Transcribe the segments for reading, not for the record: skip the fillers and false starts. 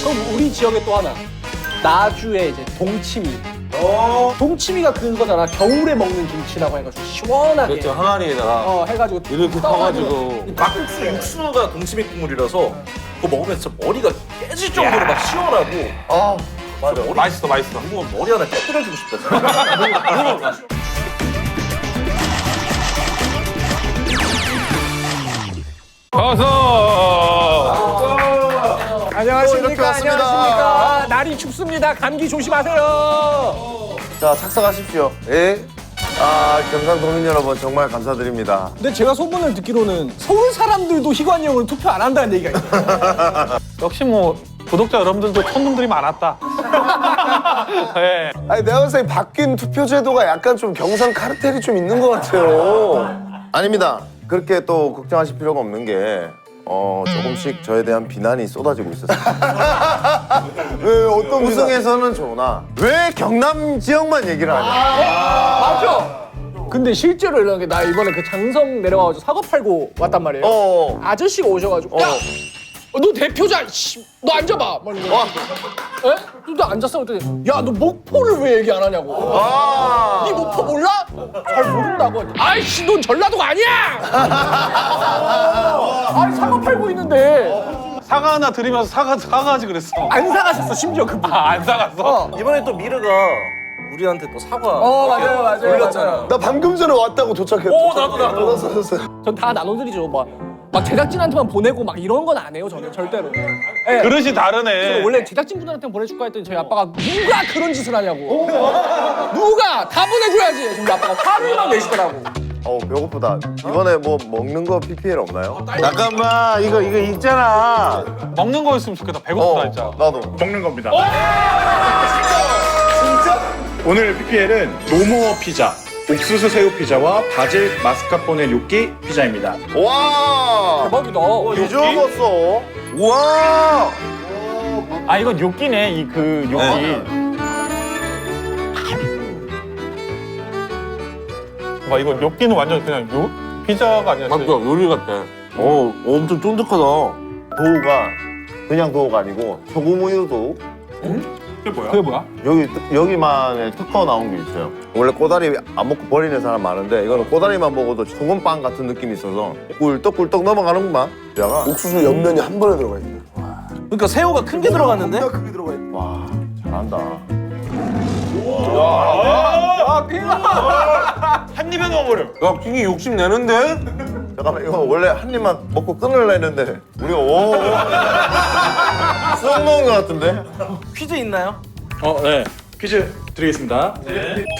그럼 우리 지역에 또 하나. 나주에 이제 동치미. 동치미가 그거잖아. 겨울에 먹는 김치라고 해가지고 시원하게. 그렇죠. 항아리에다가 해가지고 이렇게 떠가지고. 퍼가지고. 막국수 육수가 동치미 국물이라서 그거 먹으면 진짜 머리가 깨질 정도로 막 시원하고. 아, 맞아. 맛있어, 맛있어. 이거 머리 하나 깨뜨려주고 싶다. 진짜. 어서! 안녕하십니까. 왔습니다. 안녕하십니까. 날이 춥습니다. 감기 조심하세요. 자, 착석하십시오. 예. 경상도민 여러분 정말 감사드립니다. 근데 제가 소문을 듣기로는 서울 사람들도 희관형을 투표 안 한다는 얘기가 있어요. 역시 뭐 구독자 여러분들도 촌놈들이 많았다. 네. 아니, 내가 봤을 때 바뀐 투표 제도가 약간 좀 경상 카르텔이 좀 있는 것 같아요. 아닙니다. 그렇게 또 걱정하실 필요가 없는 게 조금씩 저에 대한 비난이 쏟아지고 있었어요. 왜 어떤 우승에서는 좋으나 왜 경남 지역만 얘기를 하냐? 맞죠? 근데 실제로 이런 게 나 이번에 그 장성 내려가가지고 사과 팔고 왔단 말이에요. 아저씨가 오셔가지고 야! 너 대표자! 씨, 너 앉아봐! 막 이러고. 에? 너 앉았어? 그랬더니 야, 너 목포를 왜 얘기 안 하냐고. 네 목포 몰라? 잘 모른다고. 아이씨, 넌 전라도가 아니야! 아니, 사과 팔고 있는데 사과 하나 드리면서 사과하지 그랬어. 안 사가셨어, 심지어 그분. 안 사갔어? 이번에 또 미르가 우리한테 또 사과. 맞아요. 올렸잖아. 나 방금 전에 왔다고 도착했어. 나도. 전 다 나눠드리죠. 막 제작진한테만 보내고 막 이런 건 안 해요, 저는 절대로. 예. 그릇이 다르네. 원래 제작진분들한테 보내줄까 했더니 저희 아빠가 누가 그런 짓을 하냐고. 누가 다 보내줘야지. 지금 아빠가 화를 막 내시더라고. 배고프다. 이번에 뭐 먹는 거 PPL 없나요? 잠깐만, 이거 있잖아. 먹는 거였으면 좋겠다. 배고프다 진짜. 나도. 먹는 겁니다. 오늘 PPL은 노모어 피자, 옥수수 새우 피자와 바질 마스카포네 뇨끼 피자입니다. 와, 대박이다. 뒤집었어. 우와. 아 이건 뇨끼네, 이 그 뇨끼. 와 이거 뇨끼는 완전 그냥 피자가 아니라 맞다, 요리 같아. 엄청 쫀득하다. 도우가 그냥 도우가 아니고 소금 우유 도우. 그게 뭐야? 여기만의 특허 나온 게 있어요. 원래 꼬다리 안 먹고 버리는 사람 많은데 이거는 꼬다리만 먹어도 소금빵 같은 느낌이 있어서 꿀떡꿀떡 넘어가는구만. 야가 옥수수 옆면이 한 번에 들어가 있네. 그러니까 새우가 큰 게 들어갔는데? 크게 들어가 있네. 와, 잘한다. 한 입에 넣어버려. 야, 킹이 욕심 내는데? 잠깐만, 이거 원래 한 입만 먹고 끊으려 했는데 우리가 수업 먹은 것 같은데? 퀴즈 있나요? 네. 퀴즈 드리겠습니다.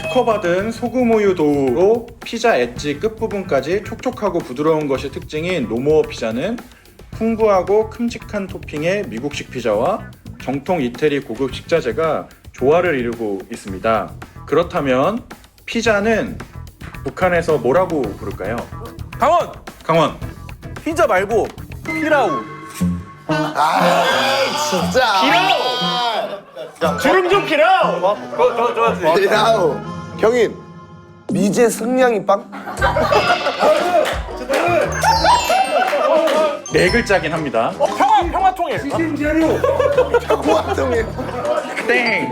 특허받은 소금 우유 도우로 피자 엣지 끝부분까지 촉촉하고 부드러운 것이 특징인 노모어 피자는 풍부하고 큼직한 토핑의 미국식 피자와 정통 이태리 고급 식자재가 조화를 이루고 있습니다. 그렇다면 피자는 북한에서 뭐라고 부를까요? 강원! 강원. 피자 말고 피라우. 주름좀 피라우. 좋았지. 야우. 경인, 미제 승냥이 빵? 네 글자긴 합니다. 평화통일. 고아통일. 땡.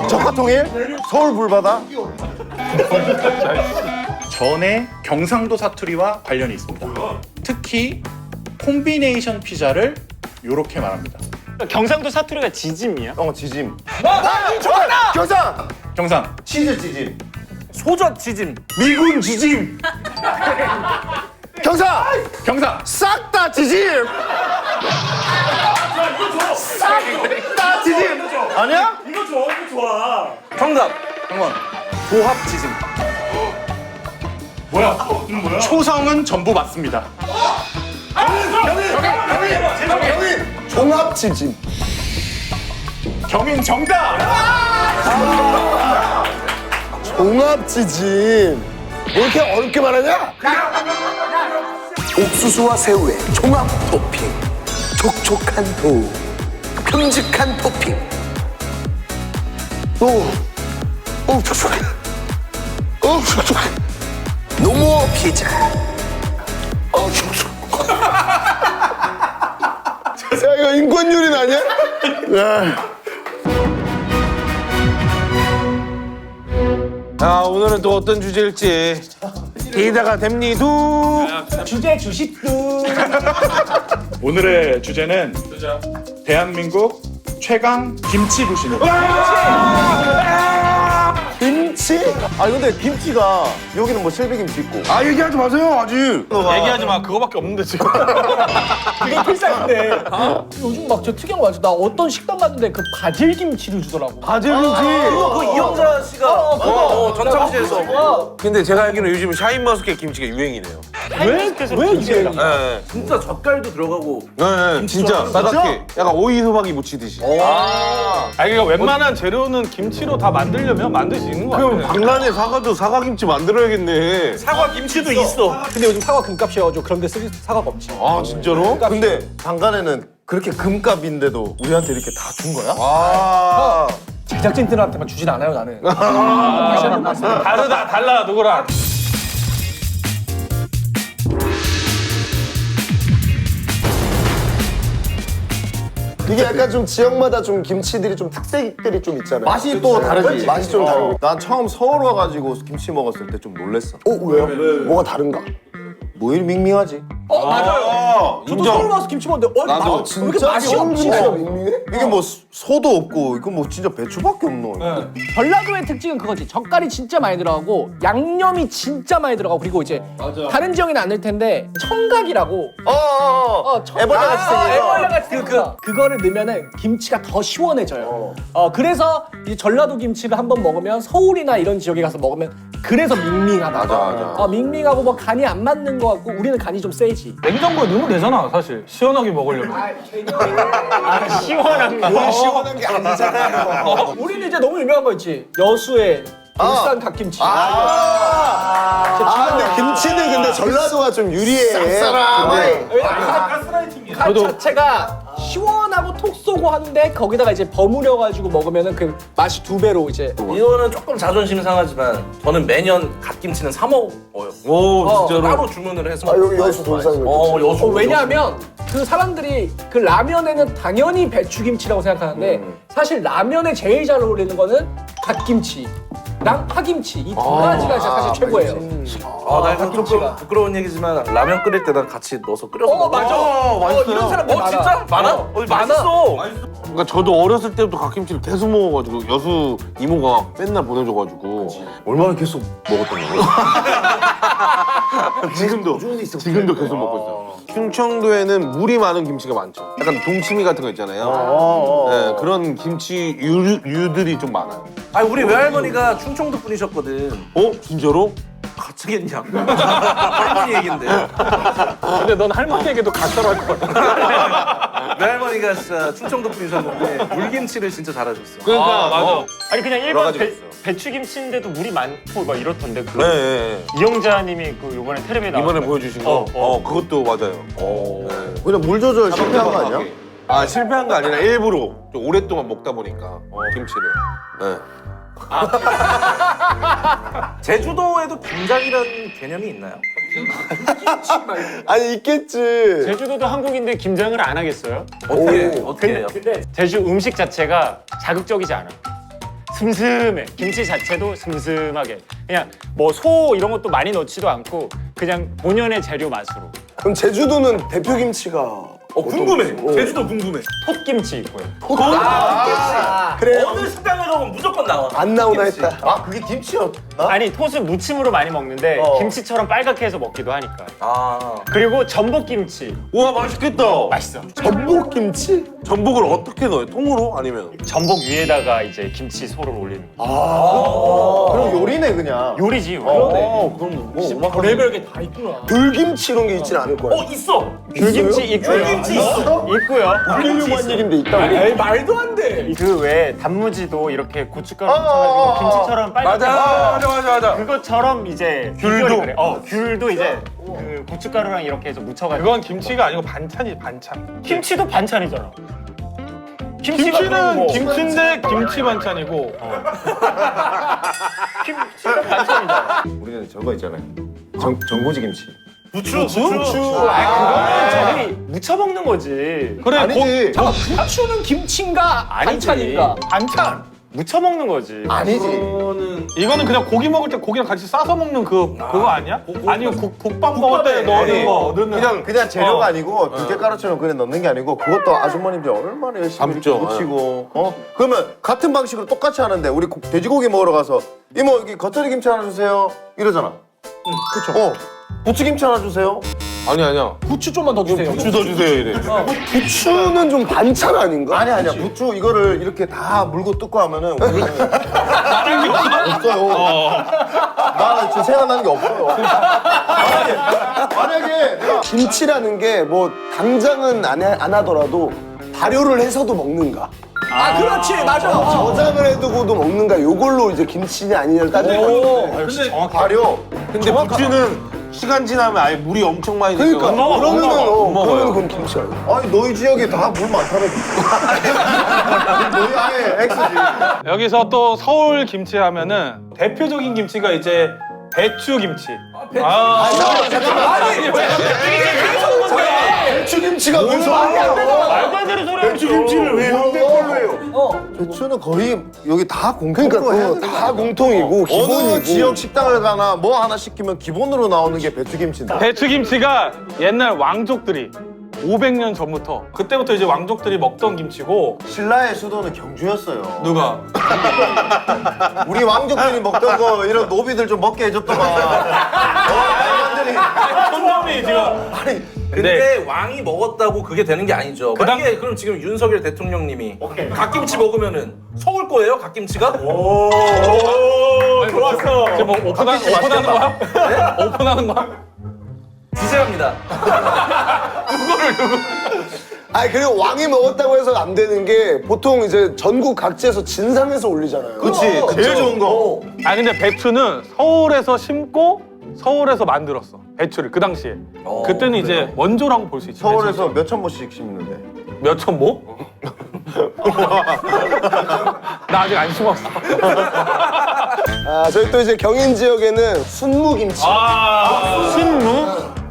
적화통일? 서울 불바다? 전에 경상도 사투리와 관련이 있습니다. 특히 콤비네이션 피자를 이렇게 말합니다. 경상도 사투리가 지짐이야? 지짐. 정하나! 경상! 경상. 치즈 지짐. 소젓 지짐. 미군 지짐. 경상! 경상. 싹 다 지짐! 싹 다 지짐! 아니야? 정답. 강원. 도합 지짐. 초성은 전부 맞습니다. 경인! 종합 지짐. 경인 정답. 종합 지짐. 왜 이렇게 어렵게 말하냐? 옥수수와 새우의 종합 토핑. 촉촉한 도우. 큼직한 토핑. 촉촉해. 촉촉해. 노모어 피자. 제가 이거 인권유린 아니야? 자, 오늘은 또 어떤 주제일지 기대가 됩니두. 주제 주식도. 오늘의 주제는 대한민국 최강 김치 부신입니다. 김치? 아 근데 김치가 여기는 뭐 실비김치 있고. 아, 얘기하지 마세요, 아직. 얘기하지 마. 그거밖에 없는데 지금. 이게 필살인데. 요즘 막 저 특이한 거 많죠. 나 어떤 식당 갔는데 그 바질김치를 주더라고. 바질김치. 그 이영자 씨가 전창시에서 근데 제가 알기로는 요즘 샤인머스켓 김치가 유행이네요. 왜 이게? 네, 진짜 젓갈도 들어가고 네, 진짜 바닥에 약간 오이 소박이 무치듯이. 아니 그러니까 웬만한 재료는 김치로 다 만들려면 만들 수 있는 거 그럼 같아. 박란에 사과도 사과김치 만들어야겠네. 사과 김치도 있어. 근데 요즘 사과 금값이어가지고 그런 데 쓸 사과가 없지. 아, 진짜로? 근데 방간에는 그렇게 금값인데도 우리한테 이렇게 다 준 거야? 아, 제작진들한테만 주진 않아요 나는. 다시 한번 말씀. 다르다 달라 누구랑. 이게 약간 좀 지역마다 좀 김치들이 좀 특색들이 좀 있잖아요. 맛이 또 다르지. 맛이 좀 다르고. 난 처음 서울 와가지고 김치 먹었을 때 좀 놀랬어. 왜요? 뭐가 다른가? 뭐 이리 밍밍하지? 맞아요. 저도 인정. 서울 와서 김치 먹는데 나도 왜 이렇게 맛이 없지? 김치가 밍밍해? 이게 뭐 소도 없고 이거 뭐 진짜 배추밖에 없노. 전라도의 특징은 그거지. 젓갈이 진짜 많이 들어가고 양념이 진짜 많이 들어가고 그리고 이제 다른 지역에는 안 될 텐데 청각이라고. 애벌레 같이 생긴 거. 애벌레 같은 그거를 넣으면은 김치가 더 시원해져요. 그래서 이 전라도 김치를 한번 먹으면 서울이나 이런 지역에 가서 먹으면 그래서 밍밍하다. 맞아. 밍밍하고 뭐 간이 안 맞는 거 같고 우리는 간이 좀 세지. 냉장고에 넣으면 되잖아 사실. 시원하게 먹으려면. 시원한 거. 시원한 게 아니잖아요. 우리는 이제 너무 유명한 거 있지. 여수의 울산 갓김치. 근데 김치는 근데 전라도가 좀 유리해. 쌉싸름해. 갓 자체가 시원하고 톡 쏘고 하는데 거기다가 이제 버무려가지고 먹으면은 그 맛이 두 배로 이제. 이거는 조금 자존심 상하지만 저는 매년 갓김치는 사 먹어요. 오, 진짜로. 따로 주문을 해서. 아 여기 여수 동산 여수. 왜냐하면 그 사람들이 그 라면에는 당연히 배추김치라고 생각하는데 사실 라면에 제일 잘 어울리는 거는 갓김치랑 파김치 이 두 가지가 진짜 사실 최고예요. 나 약간 조금 부끄러운 얘기지만 라면 끓일 때 난 같이 넣어서 끓여서 먹어. 맞아. 이런 사람들 많아. 진짜? 많아? 맛있어. 그러니까 저도 어렸을 때부터 갓김치를 계속 먹어가지고 여수 이모가 맨날 보내줘가지고 얼마나 계속 먹었던 거야? 지금도 계속 먹고 있어요. 충청도에는 물이 많은 김치가 많죠. 약간 동치미 같은 거 있잖아요. 네, 그런 김치 유들이 좀 많아요. 아니 우리 외할머니가 충청도 분이셨거든. 어? 진짜로? 가짜겠냐? 할머니 얘긴데. 근데 넌 할머니에게도 가짜로 할 것 같아. 외할머니가 진짜 충청도 분이셨는데 물김치를 진짜 잘하셨어. 그러니까 맞아. 아니 그냥 일반 가지가 있어요. 배추김치인데도 물이 많고 막 이렇던데 그 네. 이영자님이 그 요번에 텔레비에 나왔 이번에 보여주신 거? 그것도 맞아요. 그냥 물 조절 실패한 거 아니야? 아, 실패한 거 아니라 일부러 좀 오랫동안 먹다 보니까 김치를. 네. 제주도에도 김장이라는 개념이 있나요? 아니 있겠지. 제주도도 한국인데 김장을 안 하겠어요? 어떻게 해요? 근데 제주 음식 자체가 자극적이지 않아. 슴슴해. 김치 자체도 슴슴하게. 그냥 뭐 소 이런 것도 많이 넣지도 않고 그냥 본연의 재료 맛으로. 그럼 제주도는 대표 김치가 궁금해. 제주도 궁금해. 톳김치 있고요. 그래 어느 식당에 가면 무조건 나와. 안 나오나 했다. 아 그게 김치였나? 아니 톳은 무침으로 많이 먹는데 김치처럼 빨갛게 해서 먹기도 하니까. 그리고 전복김치 우와, 맛있겠다. 맛있어. 전복 김치? 전복을 어떻게 넣어요? 통으로? 아니면? 전복 위에다가 이제 김치 소를 올리는 거. 그럼 요리네 그냥. 요리지 요리. 그럼 뭐 별의별 게 다 있구나. 불김치 이런 게 있진 않을 거야. 있어. 귤김치 있고요. 있고요. 하려고 한 얘기인데 있다고. 에이 말도 안 돼. 그 외에 단무지도 이렇게 고춧가루 묻혀가지고 김치처럼 빨갛게 맞아. 그것처럼 이제 귤도. 비주얼이 그래. 귤도 이제 그 고춧가루랑 이렇게 해서 묻혀가지고. 그건 김치가 아니고 반찬이 반찬. 김치도 반찬이잖아. 김치는 김치인데 김치 반찬이고. 김치도 반찬이잖아. 우리는 저거 있잖아요. 전고지 김치. 부추. 그거는 저기 무쳐 먹는 거지. 그래 아니지. 잠깐 부추는 김치인가 아니지. 반찬인가? 반찬. 무쳐 먹는 거지. 아니지. 이거는 그냥 고기 먹을 때 고기랑 같이 싸서 먹는 그거 아니야? 아니면 국밥 먹을 때 넣는 거 넣는. 그냥 재료가 아니고 두께가루처럼 그냥 넣는 게 아니고 그것도 아주머님들이 얼마나 열심히 이렇게 담죠. 묻히고 그러면 같은 방식으로 똑같이 하는데 우리 돼지고기 먹으러 가서 이모 여기 겉절이 김치 하나 주세요 이러잖아. 그쵸. 부추김치 하나 주세요. 아니야. 부추 좀만 더 주세요. 부추 더 주세요 이래. 부추는 좀 반찬 아닌가? 아니야. 부추 이거를 이렇게 다 물고 뜯고 하면은 우리는 없어요. 나 지금 생각나는 게 없어요. 만약에 내가 김치라는 게 뭐 당장은 안 하더라도 발효를 해서도 먹는가? 아 그렇지 맞아. 저장을 해두고도 먹는가? 요걸로 이제 김치냐 아니냐를 따질 건데. 근데 발효. 근데 부추는 시간 지나면 아예 물이 엄청 많이 그러니까 들어가. 그러면은 그건 김치 아니야? 아니 너희 지역에 다 물 많다며. 너희 아예 X지. 여기서 또 서울 김치 하면은 대표적인 김치가 이제 배추 김치. 배추김치가 무슨 말이야? 말도 안 되는 소리 하고 배추김치를 왜 현대 걸로 해요? 배추는 거의 여기 다 공통으로 그러니까 해야 그거 되는 다 공통이고 어느 기본이고. 지역 식당을 가나 뭐 하나 시키면 기본으로 나오는 게 배추김치인데. 배추 김치가 옛날 왕족들이 500년 전부터 그때부터 이제 왕족들이 먹던 김치고. 신라의 수도는 경주였어요. 누가? 우리 왕족들이 먹던 거 이런 노비들 좀 먹게 해줬더만. 양반들이. 천남이 지금. 근데 왕이 먹었다고 그게 되는 게 아니죠. 그 당- 만약에 그럼 지금 윤석열 대통령님이 갓김치 먹으면은 서울 거예요? 갓김치가? 좋았어. 지금 뭐 오픈하는 거야? 네? 오픈하는 거야? 기세합니다. 아니 그리고 왕이 먹었다고 해서 안 되는 게 보통 이제 전국 각지에서 진상해서 올리잖아요. 그치, 제일 좋은 거. 아니 근데 배추는 서울에서 심고 서울에서 만들었어. 배추를 그 당시에. 그때는 이제 원조라고 볼 수 있지. 서울에서 몇천 모씩 심는데. 몇천 모? 나 아직 안 심었어. 아 저희 또 이제 경인 지역에는 순무김치.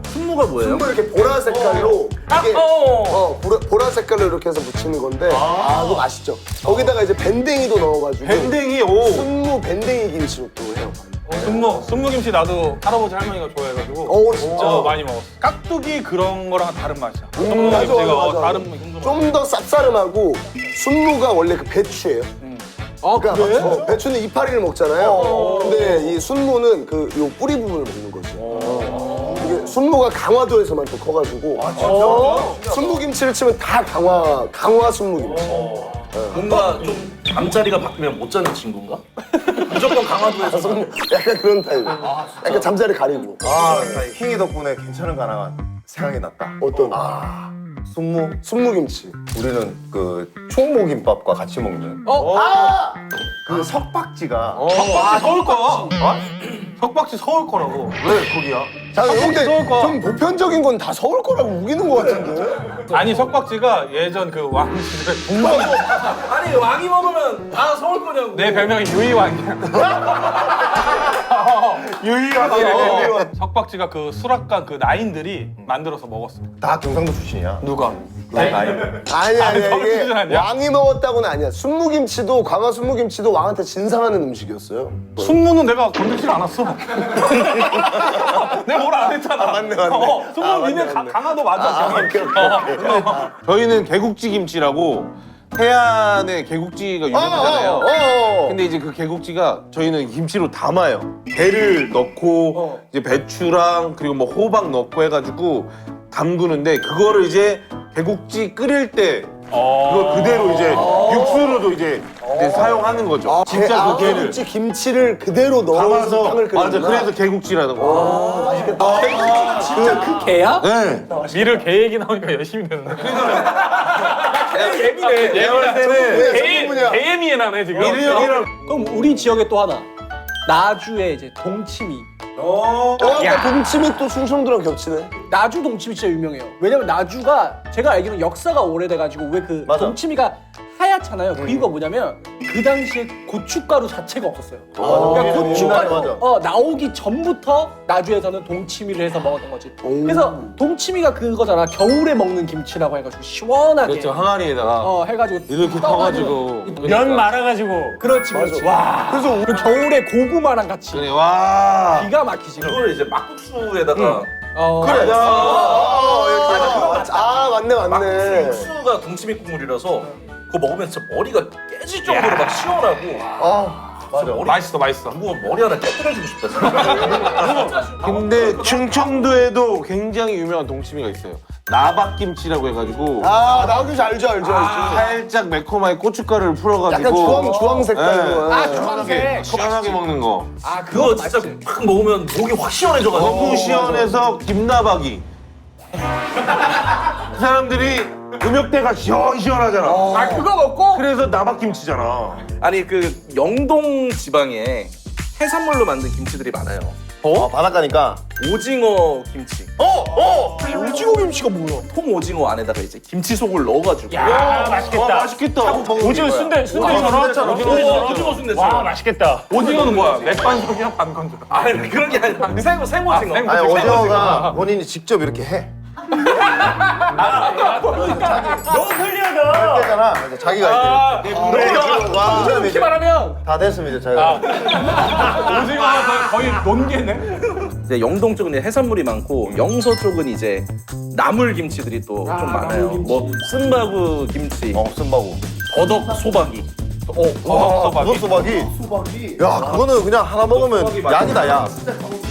순무가 뭐예요? 순무 이렇게 보라 색깔로 이게 보라 색깔로 이렇게 해서 무치는 건데 그거 맛있죠. 거기다가 이제 밴댕이도 넣어가지고 밴댕이, 오. 순무 밴댕이 김치로 또 해요. 순무김치 나도 할아버지 할머니가 좋아해가지고. 오 진짜. 많이 먹었어. 깍두기 그런 거랑 다른 맛이야. 맞아, 순무김치가 맞아. 다른 힘든 맛. 좀 더 쌉싸름하고 순무가 원래 그 배추예요. 아 그래? 배추는 이파리를 먹잖아요. 근데 이 순무는 그 요 뿌리 부분을 먹는 거지. 이게 순무가 강화도에서만 또 커가지고. 순무김치를 치면 다 강화 순무김치. 뭔가 좀 잠자리가 바뀌면 못 자는 친구인가? 무조건 강화도에서 약간 그런 타입. 약간 잠자리 가리고. 킹이 덕분에 괜찮은 거 하나 생각이 났다. 어떤? 순무. 순무김치. 우리는 그 충무김밥과 같이 먹는 그 석박지가 서울 거야. 석박지 서울 거라고. 왜 거기야? 자, 근데 서울 거. 좀 보편적인 건 다 서울 거라고 우기는 것 같은데? 아니 석박지가 예전 그 왕 시절에 동방. 아니 왕이 먹으면 다 서울 거냐고. 내 별명이 유이왕이야. 유이왕. 석박지가 그 수락관 그 나인들이 만들어서 먹었어. 다 경상도 출신이야. 누가? 아니야, 서울 이게 수준 아니야? 왕이 먹었다고는 아니야. 순무김치도, 강화 순무김치도 왕한테 진상하는 음식이었어요. 순무는 내가 건들질 않았어. 내가 뭘 안 했잖아. 맞네. 순무 니네 강화도 맞아. 저희는 개국지 김치라고 해안에 개국지가 유명하잖아요. 근데 이제 그 개국지가 저희는 김치로 담아요. 배를 넣고 이제 배추랑 그리고 뭐 호박 넣고 해가지고 담그는데 그거를 이제 개국지 끓일 때 그걸 그대로 이제 육수로도 이제 사용하는 거죠. 진짜 그 개를 개국지 김치를 그대로 넣어서 땅을 끓이는 맞아. 그래서 개국지라는 거. 진짜 그 개야? 네. 미를 개 얘기 나오니까 열심히 되는데. 예민해. 개예민해 나네 지금. 그럼 우리 지역에 또 하나 나주에 이제 동치미. 동치미 또 충청도랑 겹치네. 나주 동치미 진짜 유명해요. 왜냐면 나주가 제가 알기로는 역사가 오래돼가지고 왜 그 맞아. 동치미가 하얗잖아요. 그 이유가 뭐냐면 그 당시에 고춧가루 자체가 없었어요. 그러니까 옛날에 고춧가루 나오기 전부터 나주에서는 동치미를 해서 먹었던 거지. 그래서 동치미가 그거잖아. 겨울에 먹는 김치라고 해가지고 시원하게 그렇죠, 항아리에다가 해가지고 이렇게 떠가지고. 터가지고. 면 말아가지고. 그렇지 그렇지. 와. 그래서 그 겨울에 고구마랑 같이 그래, 와. 기가 막히지. 그걸 이제 막국수에다가 그래. 맞네 맞네. 막국수가 동치미 국물이라서 그거 먹으면 진짜 머리가 깨질 정도로 막 시원하고 맞아. 맛있어. 누구 머리 하나 깨뜨려주고 싶다 진짜. 근데 충청도에도 굉장히 유명한 동치미가 있어요. 나박김치라고 해가지고 나도 알죠. 살짝 매콤하게 고춧가루를 풀어가지고 약간 주황 색깔. 주황색. 시원하게 먹는 거. 그거 진짜 팍 먹으면 목이 확 시원해져가지고. 너무 시원해서 김나박이. 그 사람들이 음역대가 시원시원하잖아. 그거 먹고 그래서 나박김치잖아. 아니 그 영동 지방에 해산물로 만든 김치들이 많아요. 바닷가니까. 오징어 김치. 오징어 김치가 뭐야? 통 오징어 안에다가 이제 김치 속을 넣어가지고. 야, 맛있겠다. 맛있겠다. 오징어 순대처럼? 오징어 순대처럼. 와, 맛있겠다. 오징어는 뭐야? 맥반석이랑 반건조. 아니 그런 게 아니라 생오징어. 아니 오징어가 본인이 직접 이렇게 해. 너무 편리하다. 했잖아. 그래서 자기가 이제 이렇게 말하면 다 됐습니다. 자기가. 오징어가 거의 논개네. 이제 영동 쪽은 해산물이 많고 영서 쪽은 이제 나물 김치들이 또 좀 많아요. 뭐 쓴바구 김치, 쓴바구. 더덕 소박이. 버섯 소박이. 야 그거는 그냥 하나 먹으면 약이다 약.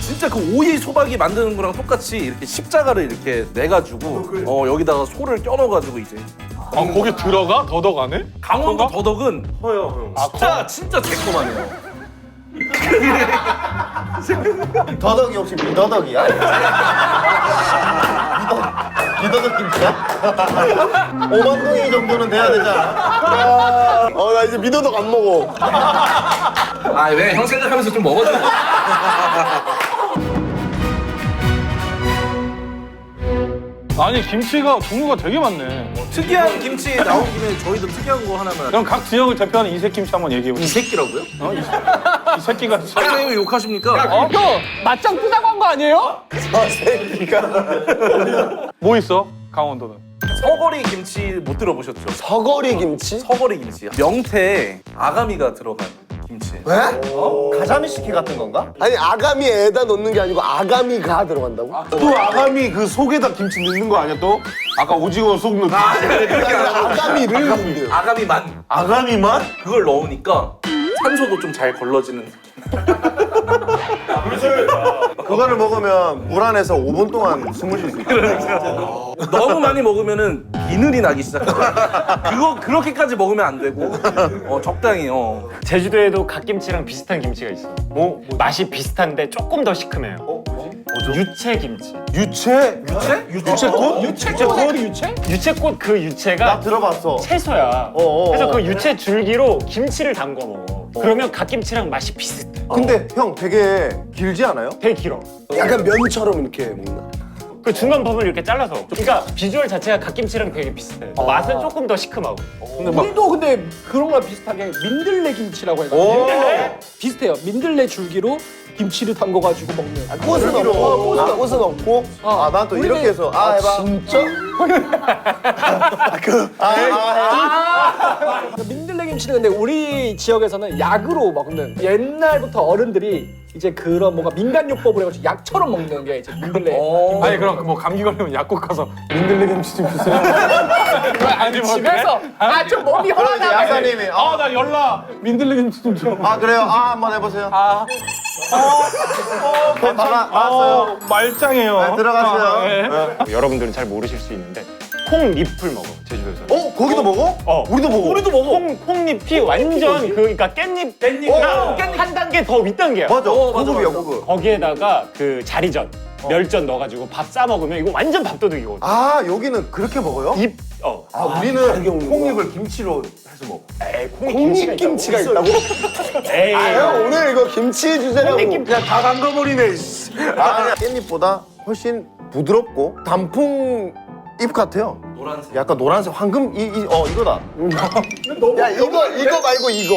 진짜 그 오이 소박이 만드는 거랑 똑같이 이렇게 십자가를 이렇게 내가지고 여기다가 소를 껴넣어가지고 이제 거기 들어가? 더덕 안에? 강원도 더덕은 진짜 새콤하네요. 더덕이 혹시 미더덕이야? 미더덕 김치야? 5만 동이 정도는 돼야 되잖아. 나 이제 미더덕 안 먹어. 아 왜 형 생각하면서 좀 먹어줘. 아니 김치가 종류가 되게 많네. 특이한 김치 나온 김에 저희도 특이한 거 하나만. 그럼 각 지역을 대표하는 이색김치 한번 얘기해 이 보세요. 새끼라고요? 이 새끼가 아니 왜 욕하십니까? 형 맞짱 뜨자고 한 거 아니에요? 뭐 있어? 강원도는. 서거리 김치 못 들어보셨죠? 서거리 김치? 서거리 김치. 명태에 아가미가 들어간 김치. 왜? 가자미시키 같은 건가? 아니 아가미에다 넣는 게 아니고 아가미가 들어간다고? 또 아가미 그 속에다 김치 넣는 거 아니야 또? 아까 오징어 속 넣는 아가미를 넣는데요. 아가미만. 아가미만? 그걸 넣으니까 산소도 좀 잘 걸러지는. 그거를 먹으면 물 안에서 5분 동안 숨을 쉴 수 있어. 너무 많이 먹으면은 비늘이 나기 시작해요. 그거 그렇게까지 먹으면 안 되고 적당히. 제주도에도 갓김치랑 비슷한 김치가 있어. 맛이 비슷한데 조금 더 시큼해요. 유채김치. 유채? 유채꽃? 유채꽃? 유채? 유채꽃 그 유채가 나 들어봤어. 채소야. 어어. 그래서 그 유채 줄기로 김치를 담궈 먹어. 그러면 갓김치랑 맛이 비슷해. 근데 형 되게 길지 않아요? 되게 길어. 약간 면처럼 이렇게 먹나? 그 중간 부분을 이렇게 잘라서. 그러니까 비주얼 자체가 갓김치랑 되게 비슷해. 맛은 조금 더 시큼하고. 우리도 근데 그런 거랑 비슷하게 민들레 김치라고 해가지고 민들레? 비슷해요. 민들레 줄기로 김치를 담궈가지고 먹는. 꽃은 없고, 꽃은 없고. 난 또 이렇게 해서 해봐. 진짜? 민들레 김치는 근데 우리 지역에서는 약으로 먹는, 옛날부터 어른들이 이제 그런 뭔가 민간요법을 해가지고 약처럼 먹는 게 이제 민들레. 아니 그럼 뭐 감기 걸리면 약국 가서 민들레 김치 좀 주세요. 아니 뭐 집에서 좀 몸이 허하다. 약사님이 나 열나 민들레 김치 좀 줘. 그래요? 한번 해보세요. 괜찮아. 알았어요. 말짱해요. 들어가세요. 여러분들은 잘 모르실 수 있는데 콩잎을 먹어 제주도에서. 거기도 먹어? 우리도 먹어. 콩잎이 완전 그러니까 깻잎 한 단계 더 윗단계야. 맞아. 고급이야 고급. 거기에다가 그 자리전, 멸전 넣어가지고 밥 싸 먹으면 이거 완전 밥도둑이거든. 여기는 그렇게 먹어요? 우리는 콩잎을 김치로 해서 먹어. 에이, 콩잎 김치가 있다고? 에이, 형 오늘 이거 김치 주제라고. 콩잎 다 담가버리네. 아니야. 깻잎보다 훨씬 부드럽고 단풍 잎 같아요. 노란색. 약간 노란색 황금 이거다. 야 이거 말고 이거.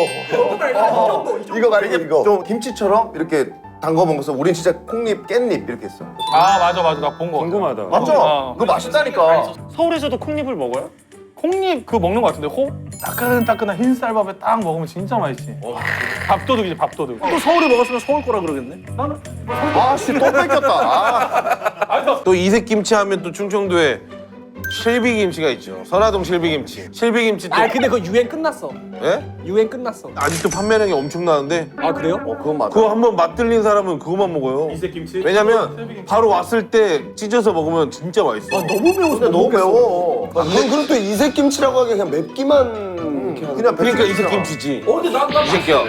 이거 말고 이거. 좀 김치처럼 이렇게 담궈 먹어서 우린 진짜 콩잎, 깻잎 이렇게 했어. 아 맞아 나 본 거. 궁금하다. 맞죠? 어. 그거 맛있다니까. 서울에서도 콩잎을 먹어요? 콩잎 그거 먹는 거 같은데 따끈따끈한 흰 쌀밥에 딱 먹으면 진짜 맛있지. 밥도둑이지 밥도둑. 또 서울에 먹었으면 서울 거라 그러겠네. 아씨 또 뺏겼다. 또 이색 김치 하면 또 충청도에 실비김치가 있죠. 선화동 실비김치. 실비김치 또 아 근데 그거 유행 끝났어. 예? 유행 끝났어. 아직도 판매량이 엄청나는데 아 그래요? 그건 맞아. 그거 한번 맛들린 사람은 그거만 먹어요. 이색 김치. 왜냐면 바로 왔을 때 찢어서 먹으면 진짜 맛있어. 너무 매워서 근데 너무 매워. 그럼 또 이색 김치라고 하기엔 그냥 맵기만 이렇게 하는 그러니까 이색 김치지. 근데 난 이 새끼야.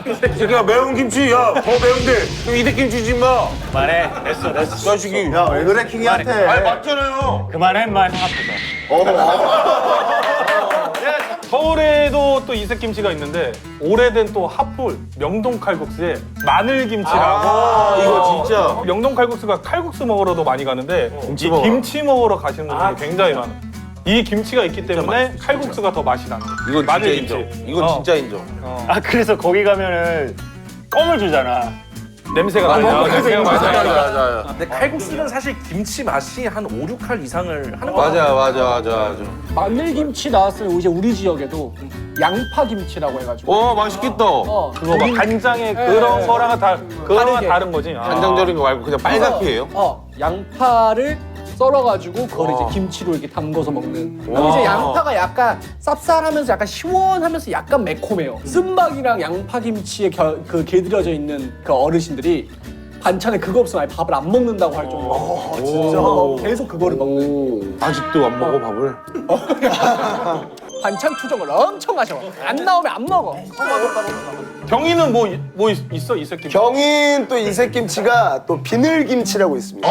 이 새끼야 매운 김치 야 더 매운데 그럼 이색 김치지 마. 그만해. 됐어. 자식이. 야 왜 그래 킹이한테? 아니 맞잖아요. 그만해 인마 형 앞에서. 서울에도 또 이색 김치가 있는데 오래된 또 핫불 명동 칼국수에 마늘 김치라고. 이거 진짜. 명동 칼국수가 칼국수 먹으러도 많이 가는데 김치 이 먹으러. 김치 먹으러 가시는 분들이 굉장히 많아. 이 김치가 있기 때문에 칼국수가 더 맛이 나는. 이건 진짜 마늘 인정. 김치. 이건 진짜 인정. 아 그래서 거기 가면은 껌을 주잖아. 냄새가 나요. 냄새가 맞아요. 근데 칼국수는 사실 김치 맛이 한 5, 6할 이상을 하는 거 같아. 맞아. 마늘김치 나왔으면 이제 우리 지역에도 양파김치라고 해가지고 맛있겠다. 그거 막 간장에 그런 거랑은 다르게. 다른 거지. 간장 절인 거 말고 그냥 빨갛게 해요? 양파를 썰어가지고 그걸 이제 김치로 이렇게 담궈서 먹는. 그럼 이제 양파가 약간 쌉쌀하면서 약간 시원하면서 약간 매콤해요. 쓴밥이랑 양파김치에 길들여져 있는 그 어르신들이 반찬에 그거 없으면 아예 밥을 안 먹는다고 할 정도로 진짜 계속 그거를 먹는. 아직도 안 먹어 밥을? 반찬 투정을 엄청 하셔. 안 나오면 안 먹어. 경희는 뭐 있어 이색 김치? 경인 또 이색 김치가 또 비늘김치라고 있습니다.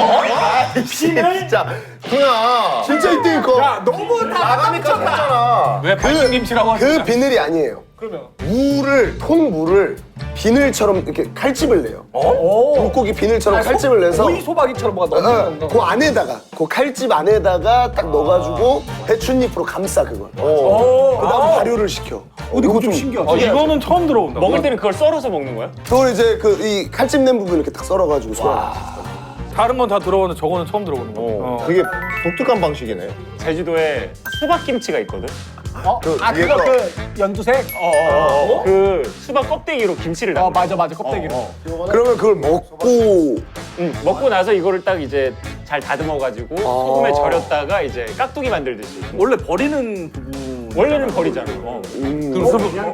진짜 그냥 진짜 있다니까. 야 너무 다 깜짝이야. 왜 발진 김치라고 하지? 그 비늘이 아니에요. 그러면 통물을 비늘처럼 이렇게 칼집을 내요. 물고기 비늘처럼 칼집을 내서 오이 소박이처럼 뭐가 넣는 건가? 그 안에다가 그 칼집 안에다가 딱 넣어가지고 배춧잎으로 감싸 그걸. 그다음 발효를 시켜. 근데 그거 좀 신기하다. 이거는 처음 들어본다. 먹을 때는 그걸 썰어서 먹는 거야? 그걸 이제 그 이 칼집 낸 부분 이렇게 딱 썰어가지고 쏘아. 다른 건 다 들어보는데 저거는 처음 들어보는 거. 되게 독특한 방식이네. 제주도에 수박김치가 있거든. 그거 그 연두색? 그 수박 껍데기로 김치를 담아. 맞아 껍데기로. 그러면 그걸 먹고 먹고 나서 이거를 딱 이제 잘 다듬어가지고 소금에 절였다가 이제 깍두기 만들듯이. 원래 버리는 부분. 원래는 버리잖아.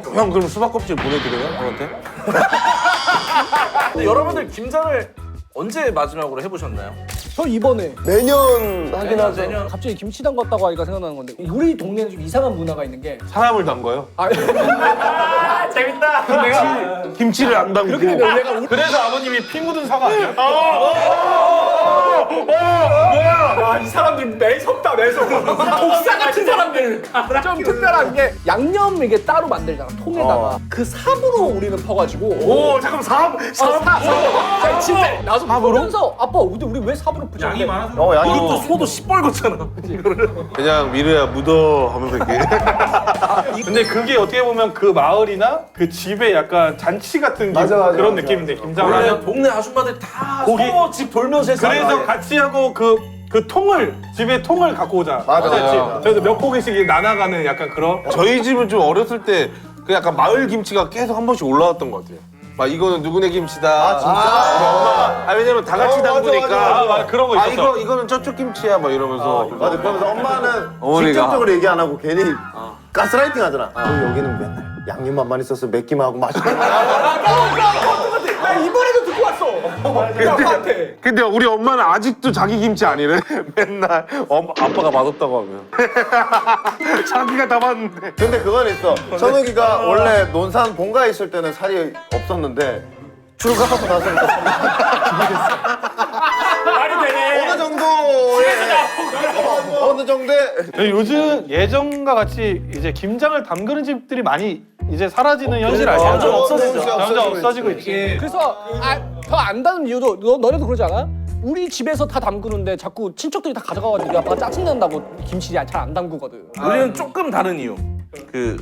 그럼 그럼 수박 껍질 보내드려요? 형한테? 근데 여러분들 김장을 언제 마지막으로 해보셨나요? 저 이번에 매년 하긴 하죠. 매년. 갑자기 김치 담갔다고 하니까 생각나는 건데 우리 동네는 좀 이상한 문화가 있는 게 사람을 담가요? 재밌다. 내가 김치를 안 담고. 그래서 아버님이 피 묻은 사과 아니야? 이 사람들 매섭다 매섭. 독사 같은 사람들. 좀 특별한 게 양념 이게 따로 만들잖아 통에다가 그 삽으로 우리는 퍼가지고. 오 잠깐 삽. 삽. 진짜 나서 보면서 아빠 우리 왜 삽으로 푸지? 양이 많아서. 양이 또 소도 시뻘겋잖아. 그냥 미르야 묻어 하면서 이렇게. 근데 그게 어떻게 보면 그 마을이나 그 집에 약간 잔치 같은 그런 느낌인데 김장을 원래 하면 동네 아줌마들 다 고기- 서로 집 돌면서 했어. 그래서 같이 하고 그 통을 집에 통을 갖고 오자. 맞아. 맞았지? 그래서 몇 포기씩 나눠가는 약간 그런. 저희 집은 좀 어렸을 때 그 약간 마을 김치가 계속 한 번씩 올라왔던 것 같아요. 막 이거는 누구네 김치다. 아 진짜? 왜냐면 다 같이 담그니까. 맞아. 그런 거 있었어. 이거는 저쪽 김치야 막 이러면서. 맞아. 그러면서 엄마는 어머니가. 직접적으로 얘기 안 하고 괜히 가스라이팅 하잖아. 여기는 맨날 양념만 많이 써서 맵기만 하고 맛있게. 이번에도 듣고 왔어. 아빠한테. 근데 우리 엄마는 아직도 자기 김치 아니래. 맨날 아빠가 맛없다고 하면. 자기가 다 봤는데. 근데 그건 있어. 천욱이가 원래 논산 본가에 있을 때는 살이 없었는데 출가하고 나서부터 말이 되네. 어느 정도의 어느 정도의 요즘 예전과 같이 이제 김장을 담그는 집들이 많이 이제 사라지는 현실 아니야? 점점 없어지죠. 점점 없어지고 있지. 그래서 더 안다는 이유도 너네도 그러지 않아? 우리 집에서 다 담그는데 자꾸 친척들이 다 가져가가지고 우리 아빠가 짜증난다고 김치 잘 안 담그거든. 우리는 조금 다른 이유. 그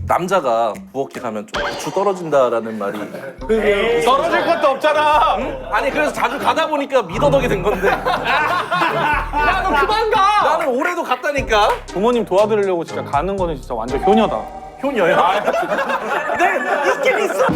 남자가 부엌에 가면 좀 고추 떨어진다라는 말이. 떨어질 것도 없잖아. 아니 그래서 자주 가다 보니까 미더덕이 된 건데. 야, 너 그만 가! 나는 올해도 갔다니까. 부모님 도와드리려고 진짜 가는 거는 진짜 완전 효녀다. 효녀야. 네, 있긴 있어.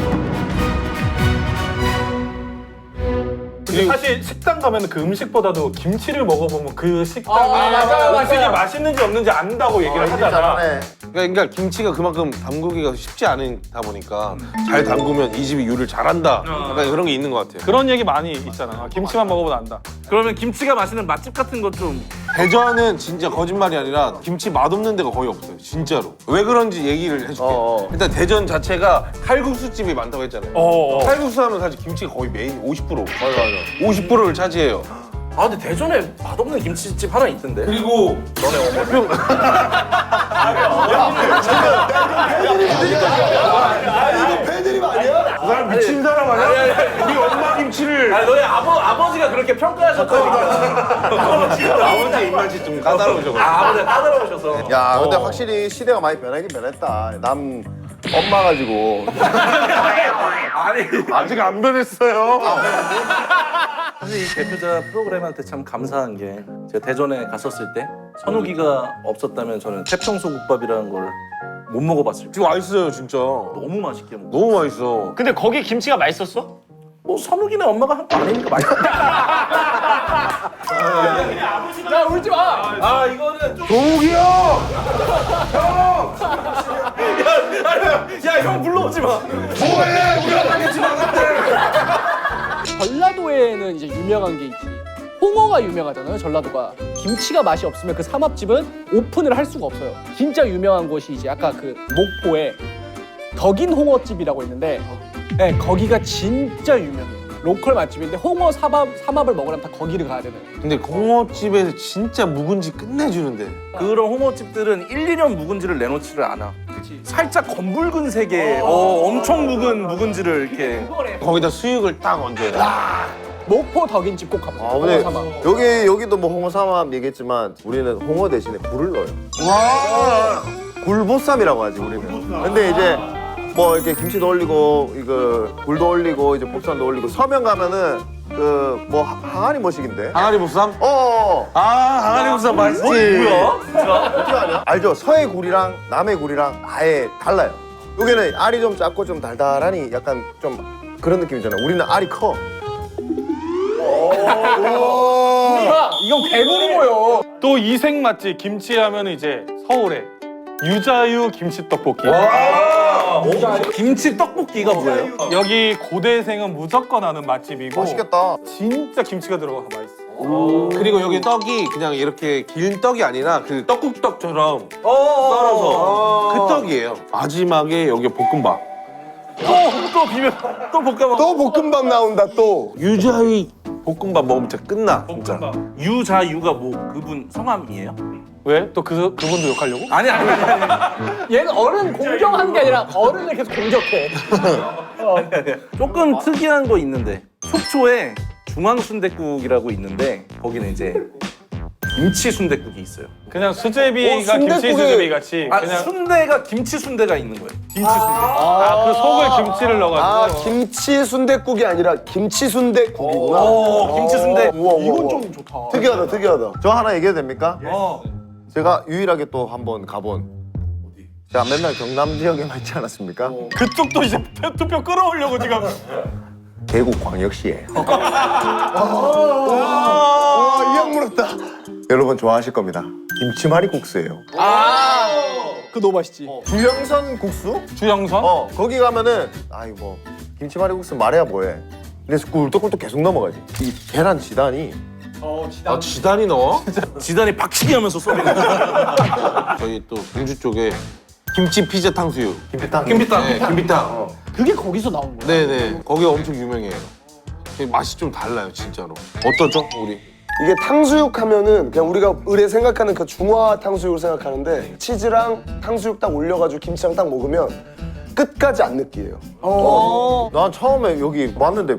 근데 사실 식당 가면 그 음식보다도 김치를 먹어보면 그 식당의 맞아요, 음식이 맞아요. 맛있는지 없는지 안다고 얘기를 하잖아. 잘하네. 그러니까 김치가 그만큼 담그기가 쉽지 않다 보니까 잘 담그면 이 집이 요리를 잘한다. 약간 그런 게 있는 것 같아요. 그런 얘기 많이 있잖아. 아, 김치만 먹어보면 안다. 그러면 김치가 맛있는 맛집 같은 거 좀. 대전은 진짜 거짓말이 아니라 김치 맛없는 데가 거의 없어요. 진짜로. 왜 그런지 얘기를 해줄게. 일단 대전 자체가 칼국수 집이 많다고 했잖아요. 칼국수 하면 사실 김치가 거의 메인 50%. 맞아. 50%를 차지해요. 아 근데 대전에 맛없는 김치집 하나 있던데. 그리고 이거 패드립 아니야? 그 사람 미친 사람 아니야? 우리 엄마 김치를 아니 너희 아버지가 그렇게 평가하셨다니까. 아버지 입맛이 좀 까다로우셔. 아버지가 까다로우셔서. 야, 근데 확실히 시대가 많이 변하긴 변했다. 남 엄마 가지고. 아니 아직 안 변했어요. 사실 이 대표자 프로그램한테 참 감사한 게 제가 대전에 갔었을 때 선우기가 없었다면 저는 태평소국밥이라는 걸 못 먹어봤을 지금 맛있어요 진짜. 너무 맛있게 먹어. 너무 맛있어. 근데 거기 김치가 맛있었어? 뭐 선우기네 엄마가 한 거 아니니까 맛있어. 야, 울지 마! 아 이거는 좀. 동욱이 형! 야형 불러오지 마. 뭐해? 우리 엄마 김치 나갔대. 전라도에는 이제 유명한 게 있지. 홍어가 유명하잖아요, 전라도가. 김치가 맛이 없으면 그 삼합집은 오픈을 할 수가 없어요. 진짜 유명한 곳이 이제 아까 그 목포에 덕인 홍어집이라고 있는데 네, 거기가 진짜 유명해요. 로컬 맛집인데 홍어 삼합을 먹으려면 다 거기를 가야 되는. 근데 홍어집에서 진짜 묵은지 끝내주는데. 그런 홍어집들은 1, 2년 묵은지를 내놓지를 않아. 살짝 검붉은 색의 엄청 묵은 묵은지를 이렇게. 거기다 수육을 딱 얹어야 돼. 목포 덕인집 꼭 가보세요. 아, 홍어 근데 삼합. 여기도 뭐 홍어 삼합 얘기했지만 우리는 홍어 대신에 굴을 넣어요. 굴보쌈이라고 하지 우리는. 근데 이제 뭐 이렇게 김치도 올리고 이거 굴도 올리고 이제 보쌈도 올리고 서면 가면은 그 뭐 항아리 머식인데. 항아리 보쌈? 어. 항아리 보쌈 맛있지. 뭐야? 어떻게 아냐? 알죠? 서해 굴이랑 남해 굴이랑 아예 달라요. 여기는 알이 좀 작고 좀 달달하니 약간 좀 그런 느낌이잖아. 우리는 알이 커. 이건 괴물이 보여. 또 이색 맛집 김치 하면 이제 서울에 유자유 김치 떡볶이. 김치 떡볶이가 뭐예요? 여기 고대생은 무조건 아는 맛집이고 맛있겠다. 진짜 김치가 들어가서 맛있어. 그리고 여기 떡이 그냥 이렇게 긴 떡이 아니라 그 떡국떡처럼 썰어서 그 떡이에요. 마지막에 여기 볶음밥. 또 비벼 또 볶아먹. 또 볶음밥 나온다 또. 유자의 볶음밥 먹으면 진짜 끝나. 진짜. 유자유가 뭐 그분 성함이에요? 왜? 또 그분도 욕하려고? 아니. 얘는 어른 공경하는 게 아니라 어른을 계속 공격해. 조금 특이한 거 있는데 속초에 중앙순댓국이라고 있는데 거기는 이제 김치 순댓국이 있어요. 그냥 수제비가 김치 순댓국에- 수제비 같이 아 그냥 순대가 김치 순대가 있는 거예요. 김치 순대. 그 속을 김치를 넣어가지고 김치 순댓국이 아니라 김치 순댓국이구나. 김치 순대. 이건 좀 좋다. 특이하다. 저 하나 얘기해도 됩니까? 제가 유일하게 또 한번 가본. 제가 맨날 경남 지역에만 있지 않았습니까? 그쪽도 이제 투표 끌어오려고 지금. 대구 광역시에. 이악 물었다. 여러분 좋아하실 겁니다. 김치말이국수예요. 그거 너무 맛있지. 주영선 국수? 주영선? 거기 가면은 아이 뭐 김치말이국수 말해야 뭐해. 근데 꿀떡꿀떡 계속 넘어가지. 이 계란 지단이 아 지단이 넣어? 지단이 박치기 하면서 소리. 저희 또 경주 쪽에 김치 피자 탕수육. 김피탕. 네, 김피탕. 그게 거기서 나온 거야. 네네. 거기 엄청 유명해요. 맛이 좀 달라요 진짜로. 어떠죠 우리? 이게 탕수육 하면은 그냥 우리가 의뢰 생각하는 그 중화 탕수육을 생각하는데 치즈랑 탕수육 딱 올려가지고 김치랑 딱 먹으면 끝까지 안 느끼해요. 난 처음에 여기 왔는데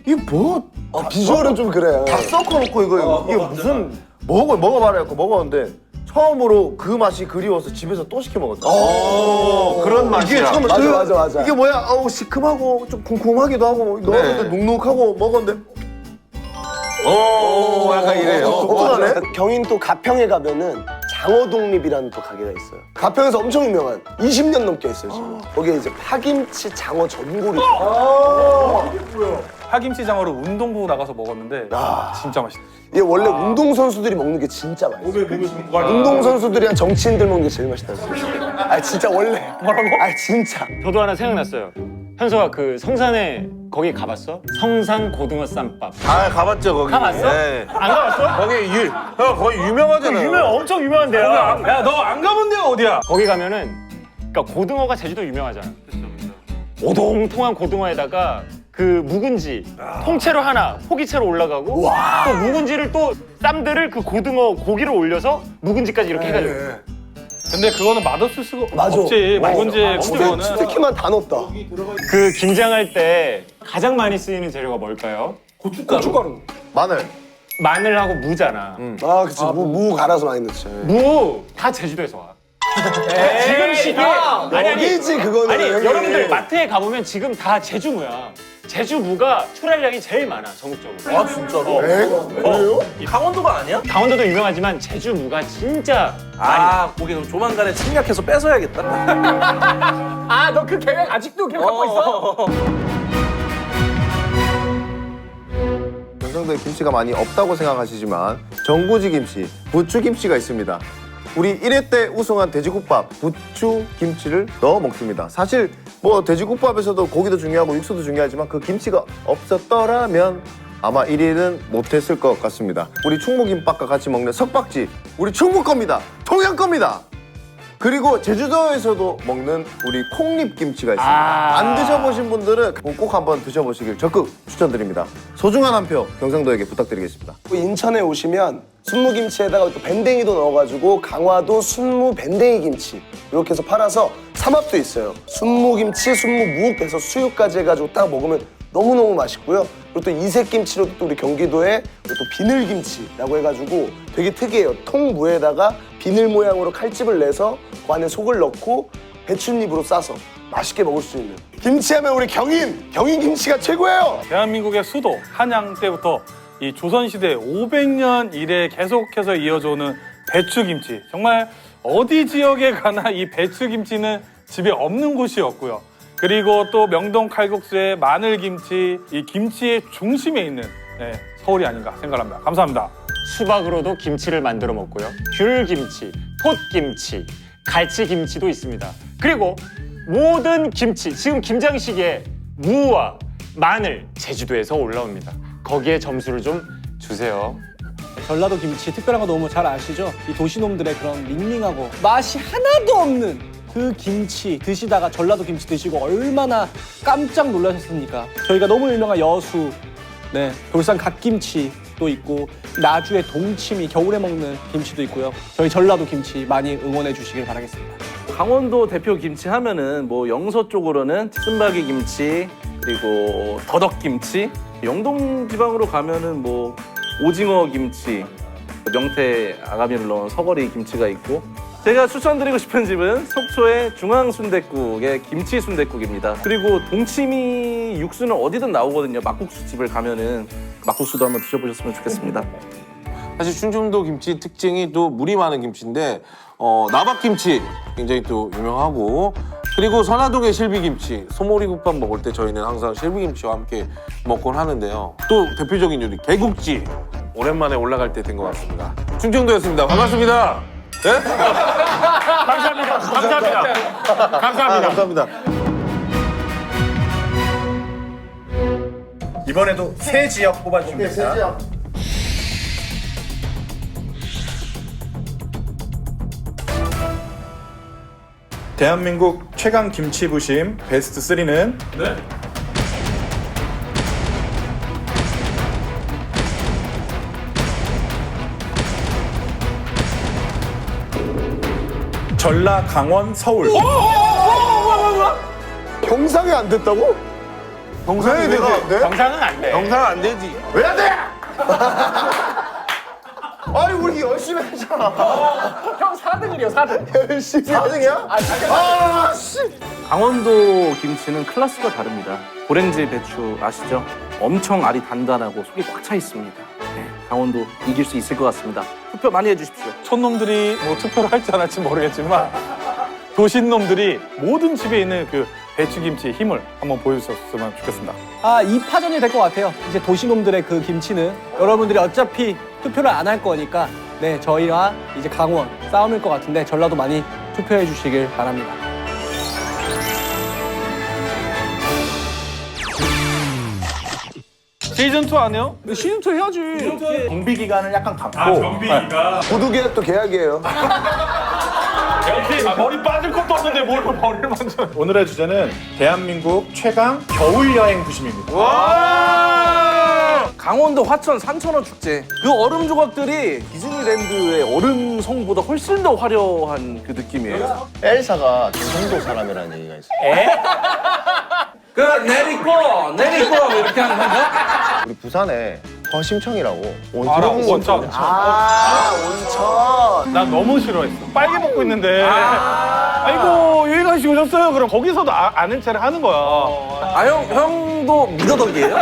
이게 뭐 비주얼은 좀 그래요. 다 섞어놓고 이게 무슨 먹어봐라 했고 먹었는데 처음으로 그 맛이 그리워서 집에서 또 시켜 먹었다. 그런 이게 맛이야. 처음 맞아. 이게 뭐야? 시큼하고 좀 쿰쿰하기도 하고 넣었는데 눅눅하고 먹었는데 약간 이래요. 독특하네. 경인 또 가평에 가면은 장어독립이라는 또 가게가 있어요. 가평에서 엄청 유명한 20년 넘게 했어요 지금. 거기에 이제 파김치 장어 전골이. 파김치 장어를 운동부 나가서 먹었는데 진짜 맛있다. 이게 원래 운동 선수들이 먹는 게 진짜 맛있어. 운동 선수들이랑 정치인들 먹는 게 제일 맛있다고. 아 진짜 원래. 뭐라고? 아 진짜. 저도 하나 생각났어요. 현서가 그 성산에 거기 가봤어? 성산 고등어 쌈밥. 아 가봤죠 거기. 가봤어? 네. 안 가봤어? 거기 거기 유명하잖아요. 엄청 유명한 데야. 야, 너 안 가본 데가 어디야? 거기 가면은 그러니까 고등어가 제주도 유명하잖아. 오동통한 고등어에다가 그 묵은지 통째로 하나 포기채로 올라가고 또 묵은지를 또 쌈들을 그 고등어 고기를 올려서 묵은지까지 이렇게 해가지고 근데 그거는 맛없을 수가 맞아. 없지. 묵은지 진짜 그거는. 특히만 다 넣었다. 그 김장할 때 가장 많이 쓰이는 재료가 뭘까요? 고춧가루. 마늘. 마늘하고 무잖아. 아 그치. 무 갈아서 많이 넣지. 무 다 제주도에서 와. 지금 시기에 여기지 그거는. 아니 형님. 여러분들 마트에 가보면 지금 다 제주무야. 제주무가 출하량이 제일 많아 전국적으로. 아 진짜로? 그래요? 강원도가 아니야? 강원도도 유명하지만 제주무가 진짜 아 거기 그럼 조만간에 침략해서 뺏어야겠다. 아, 너 그 계획 아직도 기억하고 있어? 경상도에 김치가 많이 없다고 생각하시지만 정구지 김치, 부추 김치가 있습니다. 우리 1회 때 우승한 돼지국밥, 부추 김치를 넣어 먹습니다. 사실 뭐 돼지국밥에서도 고기도 중요하고 육수도 중요하지만 그 김치가 없었더라면 아마 1위는 못했을 것 같습니다. 우리 충무김밥과 같이 먹는 석박지, 우리 충무 겁니다. 통영 겁니다. 그리고 제주도에서도 먹는 우리 콩잎김치가 있습니다. 안 드셔보신 분들은 꼭 한번 드셔보시길 적극 추천드립니다. 소중한 한 표 경상도에게 부탁드리겠습니다. 인천에 오시면 순무김치에다가 또 밴댕이도 넣어가지고 강화도 순무 밴댕이 김치 이렇게 해서 팔아서 삼합도 있어요. 순무김치, 순무묵 해서 수육까지 해가지고 딱 먹으면 너무너무 맛있고요. 그리고 또 이색김치로 또 우리 경기도에 또 비늘김치라고 해가지고 되게 특이해요. 통무에다가 비늘 모양으로 칼집을 내서 그 안에 속을 넣고 배춧잎으로 싸서 맛있게 먹을 수 있는 김치하면 우리 경인 김치가 최고예요. 대한민국의 수도 한양 때부터 이 조선시대 500년 이래 계속해서 이어져오는 배추김치. 정말 어디 지역에 가나 이 배추김치는 집에 없는 곳이 없고요. 그리고 또 명동 칼국수의 마늘김치, 이 김치의 중심에 있는 서울이 아닌가 생각합니다. 감사합니다. 수박으로도 김치를 만들어 먹고요. 귤김치, 톳김치, 갈치김치도 있습니다. 그리고 모든 김치, 지금 김장 시기에 무와 마늘 제주도에서 올라옵니다. 거기에 점수를 좀 주세요. 전라도 김치 특별한 거 너무 잘 아시죠? 이 도시놈들의 그런 밍밍하고 맛이 하나도 없는 그 김치 드시다가 전라도 김치 드시고 얼마나 깜짝 놀라셨습니까? 저희가 너무 유명한 여수, 돌산 갓김치도 있고 나주의 동치미 겨울에 먹는 김치도 있고요. 저희 전라도 김치 많이 응원해 주시길 바라겠습니다. 강원도 대표 김치 하면은 뭐 영서 쪽으로는 쓴바기 김치 그리고 더덕 김치, 영동 지방으로 가면은 뭐 오징어 김치, 명태 아가미를 넣은 서거리 김치가 있고 제가 추천드리고 싶은 집은 속초의 중앙순댓국의 김치순댓국입니다. 그리고 동치미 육수는 어디든 나오거든요. 막국수 집을 가면은 막국수도 한번 드셔보셨으면 좋겠습니다. 사실 충청도 김치 특징이 또 물이 많은 김치인데 나박김치 굉장히 또 유명하고 그리고 선화동의 실비김치 소머리국밥 먹을 때 저희는 항상 실비김치와 함께 먹곤 하는데요. 또 대표적인 요리 개국지 오랜만에 올라갈 때 된 것 같습니다. 충청도였습니다. 반갑습니다. 네? 감사합니다. 감사합니다. 감사합니다. 감사합니다. 이번에도 새 지역 뽑아주시면 됩니다. 대한민국 최강 김치 부심 베스트 3는 전라, 강원, 서울. 경상이 안 됐다고? 왜 내가 안 돼? 정상은 안 돼. 영상 안 되지. 왜 안 돼? 아니 우리 열심히 했잖아. 형 4등이래요 4등. 열심히 4등이야? 아 씨. 강원도 김치는 클래스가 다릅니다. 고랭지 배추 아시죠? 엄청 알이 단단하고 속이 꽉 차 있습니다. 네, 강원도 이길 수 있을 것 같습니다. 투표 많이 해주십시오. 촌놈들이 뭐 투표를 할지 안 할지 모르겠지만 도신놈들이 모든 집에 있는 그 배추김치의 힘을 한번 보여주셨으면 좋겠습니다. 아, 2파전이 될 것 같아요. 이제 도시놈들의 그 김치는 여러분들이 어차피 투표를 안 할 거니까 네, 저희와 이제 강원 싸움일 것 같은데 전라도 많이 투표해 주시길 바랍니다. 시즌2 안 해요? 시즌2 해야지. 정비 기간을 약간 갖고 구두 또 계약이에요. 역시 머리 빠질 것도 없는데 뭘 머리를 만져. 오늘의 주제는 대한민국 최강 겨울 여행 부심입니다. 강원도 화천 산천어 축제. 그 얼음 조각들이 디즈니랜드의 얼음 성보다 훨씬 더 화려한 그 느낌이에요. 엘사가 경상도 사람이라는 얘기가 있어. 그 내리고 이렇게 하는 건가? 우리 부산에 허심청이라고 알아, 들어본 거 원천. 같은데. 아, 온천. 난 너무 싫어했어. 빨개 먹고 있는데. 아이고 여기가 씨 오셨어요. 그럼 거기서도 아는 체를 하는 거야. 형도 미더덕이에요?